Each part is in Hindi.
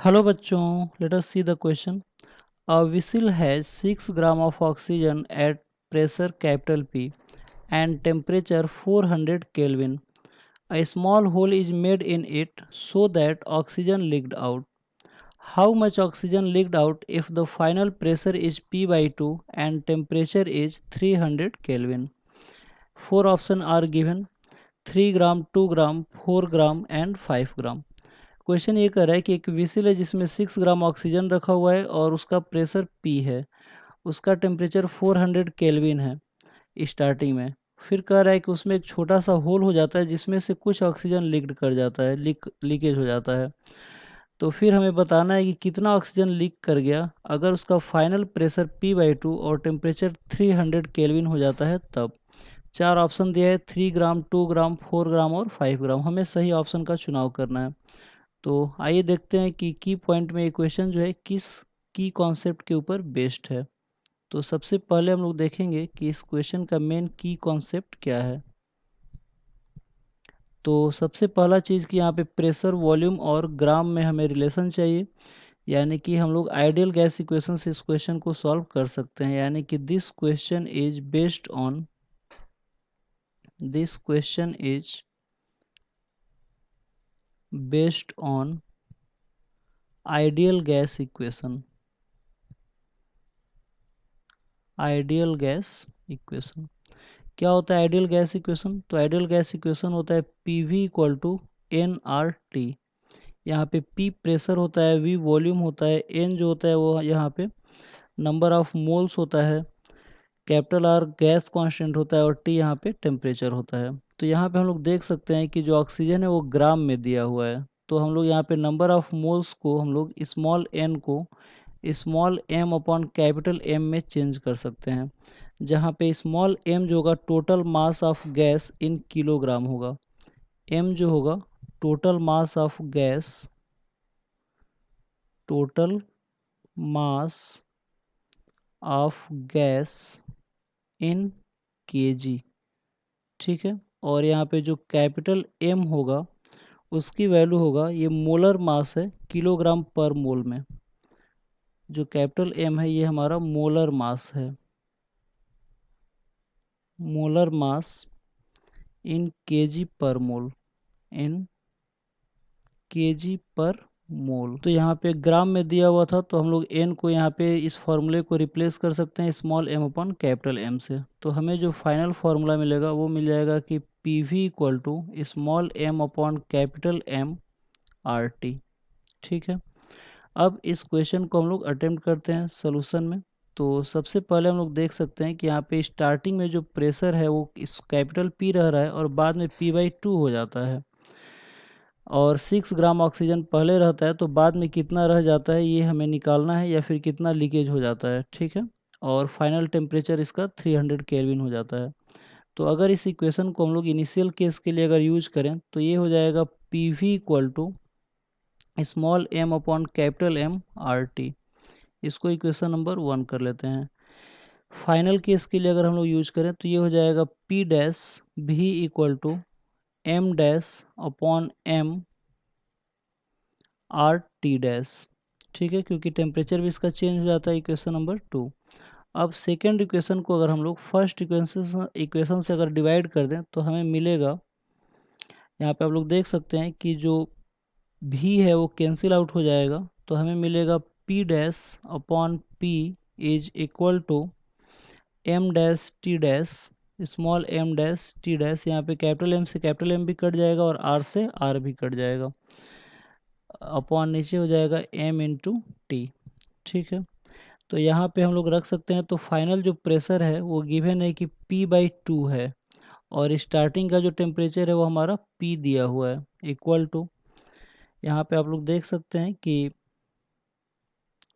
Hello bachchon, let us see the question. A whistle has 6 gram of oxygen at pressure capital P and temperature 400 Kelvin. A small hole is made in it so that oxygen leaked out. How much oxygen leaked out if the final pressure is P by 2 and temperature is 300 Kelvin? Four options are given: 3 gram, 2 gram, 4 gram and 5 gram. Question ये कर रहा है कि एक विसिल है जिसमें 6 ग्राम ऑक्सीजन रखा हुआ है और उसका प्रेशर P है, उसका टेम्परेचर 400 केल्विन है स्टार्टिंग में। फिर कह रहा है कि उसमें एक छोटा सा होल हो जाता है जिसमें से कुछ ऑक्सीजन लीक कर जाता है, लीकेज हो जाता है। तो फिर हमें बताना है कि कितना ऑक्सीजन लीक कर गया अगर उसका फाइनल प्रेशर P/2 और टेम्परेचर 300 केल्विन हो जाता है तब। चार ऑप्शन दिया है: 3 ग्राम, 2 ग्राम, 4 ग्राम और 5 ग्राम। हमें सही ऑप्शन का चुनाव करना है। तो आइए देखते हैं कि की पॉइंट में इक्वेशन जो है किस की कॉन्सेप्ट के ऊपर बेस्ड है। तो सबसे पहले हम लोग देखेंगे कि इस क्वेश्चन का मेन की कॉन्सेप्ट क्या है। तो सबसे पहला चीज़ कि यहाँ पे प्रेशर, वॉल्यूम और ग्राम में हमें रिलेशन चाहिए, यानी कि हम लोग आइडियल गैस इक्वेशन से इस क्वेश्चन को सॉल्व कर सकते हैं। यानी कि this question is based on ideal gas equation. Ideal gas equation क्या होता है? आइडियल गैस इक्वेशन, तो आइडियल गैस इक्वेशन होता है PV इक्वल टू nRT। यहाँ पे P प्रेशर होता है, V वॉल्यूम होता है, N जो होता है वो यहाँ पे नंबर ऑफ मोल्स होता है, कैपिटल R गैस कांस्टेंट होता है और T यहाँ पे टेम्परेचर होता है। तो यहाँ पे हम लोग देख सकते हैं कि जो ऑक्सीजन है वो ग्राम में दिया हुआ है। तो हम लोग यहाँ पे नंबर ऑफ मोल्स को हम लोग स्मॉल n को small m upon capital M में चेंज कर सकते हैं, जहाँ पे स्मॉल m जो होगा total mass of gas in kilogram होगा। m जो होगा total mass of gas, total mass of gas in kg। ठीक है। और यहाँ पे जो कैपिटल M होगा उसकी वैल्यू होगा, ये मोलर मास है किलोग्राम पर मोल में। जो कैपिटल M है ये हमारा मोलर मास है, मोलर मास इन kg पर मोल, इन kg पर मोल। तो यहाँ पे ग्राम में दिया हुआ था तो हम लोग n को यहाँ पे इस फॉर्मूले को रिप्लेस कर सकते हैं small m upon capital M से। तो हमें जो फाइनल फार्मूला मिलेगा वो मिल जाएगा कि PV equal to small m upon capital M RT। ठीक है। अब इस क्वेश्चन को हम लोग अटेम्प्ट करते हैं सोल्यूशन में। तो सबसे पहले हम लोग देख सकते हैं कि यहाँ पे स्टार्टिंग में जो प्रेशर है वो इस कैपिटल P रह रहा है और बाद में P/2 हो जाता है, और 6 ग्राम ऑक्सीजन पहले रहता है तो बाद में कितना रह जाता है ये हमें निकालना है, या फिर कितना लीकेज हो जाता है। ठीक है। और फाइनल टेम्परेचर इसका 300 केल्विन हो जाता है। तो अगर इस इक्वेशन को हम लोग इनिशियल केस के लिए अगर यूज करें तो ये हो जाएगा PV equal to small m upon capital M RT। इसको इक्वेशन नंबर 1 कर लेते हैं। फाइनल केस के लिए अगर हम लोग यूज करें तो ये हो जाएगा P dash V equal to M dash upon M RT dash. ठीक है, क्योंकि टेम्परेचर भी इसका चेंज हो जाता है, इक्वेशन नंबर 2। अब सेकेंड इक्वेशन को अगर हम लोग फर्स्ट इक्वेशन से अगर डिवाइड कर दें तो हमें मिलेगा, यहाँ पे आप लोग देख सकते हैं कि जो भी है वो कैंसिल आउट हो जाएगा। तो हमें मिलेगा P dash upon P is equal to M dash T dash, small m dash T dash. यहाँ पे कैपिटल M से कैपिटल M भी कट जाएगा और R से R भी कट जाएगा, अपॉन नीचे हो जाएगा M इंटू टी। ठीक है। तो यहाँ पे हम लोग रख सकते हैं। तो फाइनल जो प्रेशर है वो गिवन है कि P/2 है, और स्टार्टिंग का जो टेम्परेचर है वो हमारा P दिया हुआ है इक्वल टू, यहाँ पे आप लोग देख सकते हैं कि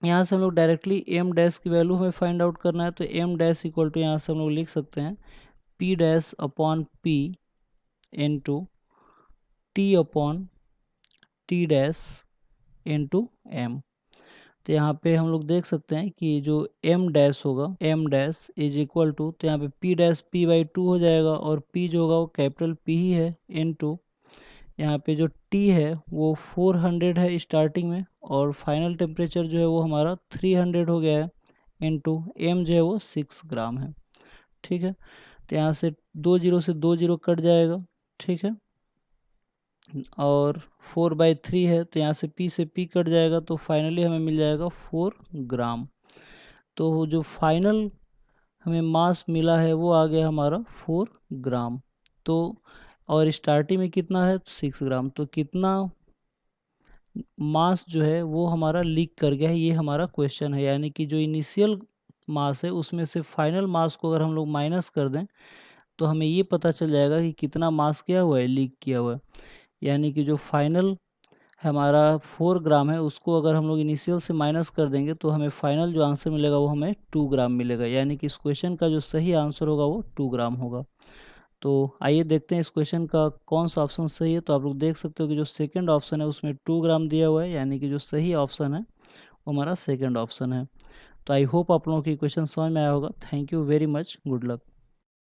यहाँ से हम लोग डायरेक्टली M डैश की वैल्यू हमें फाइंड आउट करना है। तो M डैश इक्वल टू यहाँ से हम लोग लिख सकते हैं P dash upon P into T upon T dash into M। तो यहाँ पे हम लोग देख सकते हैं कि जो M डैश होगा, M dash is equal to, तो यहाँ पे P डैश P/2 हो जाएगा और P जो होगा वो कैपिटल P ही है, इनटू यहाँ पे जो टी है वो 400 है स्टार्टिंग में, और फाइनल टेम्परेचर जो है वो हमारा 300 हो गया है, इनटू एम जो है वो 6 ग्राम है। ठीक है, तो यहाँ से 2 जीरो से 2 जीरो कट जाएगा। ठीक है, और 4/3 है, तो यहाँ से पी कट जाएगा, तो फाइनली हमें मिल जाएगा 4 ग्राम। तो जो फाइनल हमें मास मिला है वो आ गया हमारा 4 ग्राम। तो और स्टार्टिंग में कितना है, 6 ग्राम। तो कितना मास जो है वो हमारा लीक कर गया है, ये हमारा क्वेश्चन है। यानी कि जो इनिशियल मास है उसमें से फाइनल मास को अगर हम लोग माइनस कर दें तो हमें ये पता चल जाएगा कि कितना मास क्या हुआ है, लीक किया हुआ है। यानी कि जो फाइनल हमारा 4 ग्राम है उसको अगर हम लोग इनिशियल से माइनस कर देंगे तो हमें फाइनल जो आंसर मिलेगा वो हमें 2 ग्राम मिलेगा। यानी कि इस क्वेश्चन का जो सही आंसर होगा वो 2 ग्राम होगा। तो आइए देखते हैं इस क्वेश्चन का कौन सा ऑप्शन सही है। तो आप लोग देख सकते हो कि जो सेकंड ऑप्शन है उसमें 2 ग्राम दिया हुआ है, यानी कि जो सही ऑप्शन है वो हमारा सेकंड ऑप्शन है। तो आई होप आप लोगों की क्वेश्चन समझ में आया होगा। Thank you very much, good luck.